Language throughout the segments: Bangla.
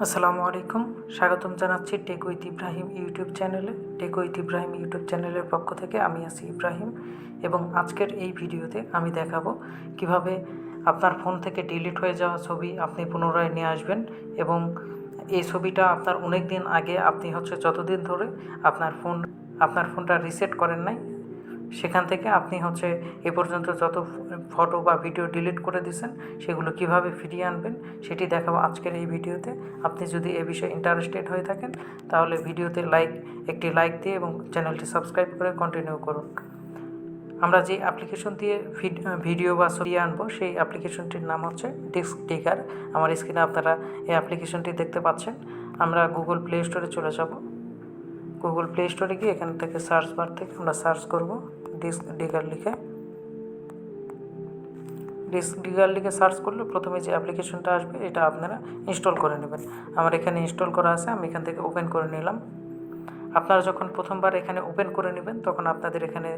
আসসালামু আলাইকুম। স্বাগতম জানাচ্ছি টেক উইথ ইব্রাহিম ইউটিউব চ্যানেলে। টেক উইথ ইব্রাহিম ইউটিউব চ্যানেলের পক্ষ থেকে আমি আছি ইব্রাহিম, এবং আজকের এই ভিডিওতে আমি দেখাবো কিভাবে আপনার ফোন থেকে ডিলিট হয়ে যাওয়া ছবি আপনি পুনরায় নিয়ে আসবেন। এবং এই ছবিটা আপনার অনেক দিন আগে আপনি যতদিন ধরে আপনার ফোনটা রিসেট করেন নাই, সেখান থেকে আপনি এ পর্যন্ত যত ফটো বা ভিডিও ডিলিট করে দিয়েছেন সেগুলো কিভাবে ফিরিয়ে আনবেন সেটি দেখাবো আজকের এই ভিডিওতে। আপনি যদি এ বিষয়ে ইন্টারেস্টেড হয়ে থাকেন তাহলে ভিডিওতে একটি লাইক দিয়ে এবং চ্যানেলটি সাবস্ক্রাইব করে কন্টিনিউ করুন। আমরা যে অ্যাপ্লিকেশন দিয়ে ভিডিও বা ছবি আনবো সেই অ্যাপ্লিকেশনটির নাম হচ্ছে ডিস্ক ডিগার। আমার স্ক্রিনে আপনারা এই অ্যাপ্লিকেশনটি দেখতে পাচ্ছেন। আমরা গুগল প্লে স্টোরে চলে যাব। গুগল প্লে স্টোরে গিয়ে এখান থেকে সার্চ বার থেকে আমরা সার্চ করব ডিস্ক ডিগার লিখে। ডিস্ক ডিগার লিখে সার্চ করলে প্রথমে যে অ্যাপ্লিকেশনটা আসবে এটা আপনারা ইনস্টল করে নেবেন। আমার এখানে ইনস্টল করা আছে, আমি এখান থেকে ওপেন করে নিলাম। আপনারা যখন প্রথমবার এখানে ওপেন করে নেবেন তখন আপনাদের এখানে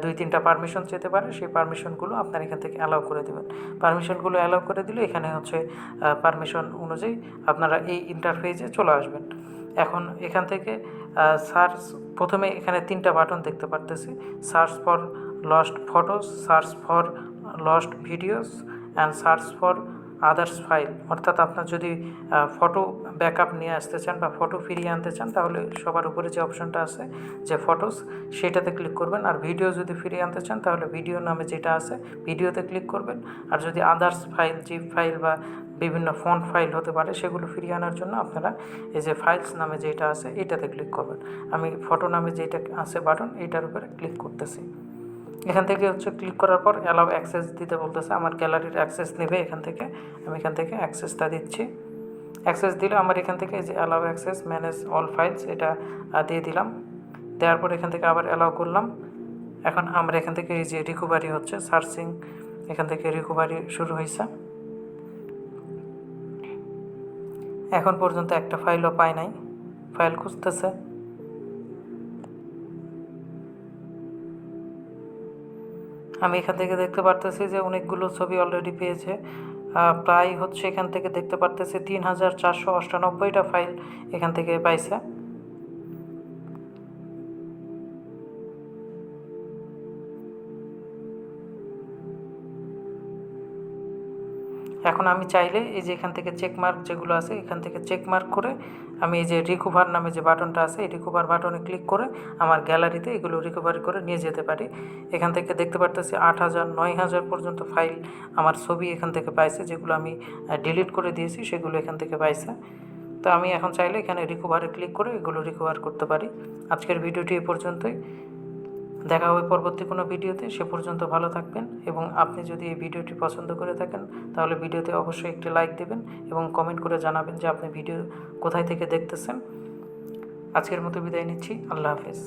2-3টা পারমিশন যেতে পারে। সেই পারমিশনগুলো আপনারা এখান থেকে অ্যালাউ করে দেবেন। পারমিশনগুলো অ্যালাউ করে দিলে এখানে পারমিশন অনুযায়ী আপনারা এই ইন্টারফেসে চলে আসবেন। এখন এখান থেকে প্রথমে এখানে 3টা বাটন দেখতে পারতেছি: search for lost photos, search for lost videos and search for others file. অর্থাৎ আপনার যদি ফটো ব্যাকআপ নিয়ে আসতে চান বা ফটো ফিরিয়ে আনতে চান তাহলে সবার উপরে যে অপশনটা আছে যে ফটোস, সেটাতে ক্লিক করবেন। আর ভিডিও যদি ফিরিয়ে আনতে চান তাহলে ভিডিও নামে যেটা আছে ভিডিওতে ক্লিক করবেন। আর যদি আদার্স ফাইল, জিপ ফাইল বা বিভিন্ন ফন্ট ফাইল হতে পারে সেগুলো ফিরিয়ে আনার জন্য আপনারা এই যে ফাইলস নামে যেটা আছে এটাতে ক্লিক করবেন। আমি ফটো নামে যেটা আছে বাটন এটার উপরে ক্লিক করতেছি। এখান থেকে ক্লিক করার পর অ্যালাউ অ্যাক্সেস দিতে বলতেছে। আমার গ্যালারির অ্যাক্সেস নেবে এখান থেকে, আমি এখান থেকে অ্যাক্সেসটা দিচ্ছি। অ্যাক্সেস দিলে আমার এখান থেকে এই যে allow access manage all files এটা দিয়ে দিলাম। দেওয়ার পর এখান থেকে আবার অ্যালাউ করলাম। এখন আমরা এখান থেকে এই যে রিকভারি হচ্ছে, সার্চিং, এখান থেকে রিকভারি শুরু হয়েছে। এখন পর্যন্ত একটা ফাইলও পাই নাই, ফাইল খুঁজতেছে। আমি এখান থেকে দেখতে পারতেছি যে অনেকগুলো ছবি অলরেডি পেয়েছে। প্রায় এখান থেকে দেখতে পারতেছি 3498টা ফাইল এখান থেকে পাইছে। এখন আমি চাইলে এই যে এখান থেকে চেকমার্ক যেগুলো আছে এখান থেকে চেকমার্ক করে আমি এই যে রিকভার নামে যে বাটনটা আছে এই রিকভার বাটনে ক্লিক করে আমার গ্যালারিতে এগুলো রিকভারি করে নিয়ে যেতে পারি। এখান থেকে দেখতে পারতেছি 8000, 9000 পর্যন্ত ফাইল আমার ছবি এখান থেকে পাইছে, যেগুলো আমি ডিলিট করে দিয়েছি সেগুলো এখান থেকে পাইছে। তো আমি এখন চাইলে এখানে রিকভারে ক্লিক করে এগুলো রিকভার করতে পারি। আজকের ভিডিওটি এ পর্যন্তই। দেখা হবে পরবর্তী কোনো ভিডিওতে। সে পর্যন্ত ভালো থাকবেন, এবং আপনি যদি এই ভিডিওটি পছন্দ করে থাকেন তাহলে ভিডিওতে অবশ্যই একটি লাইক দেবেন এবং কমেন্ট করে জানাবেন যে আপনি ভিডিও কোথায় থেকে দেখতেছেন। আজকের মতো বিদায় নিচ্ছি। আল্লাহ হাফেজ।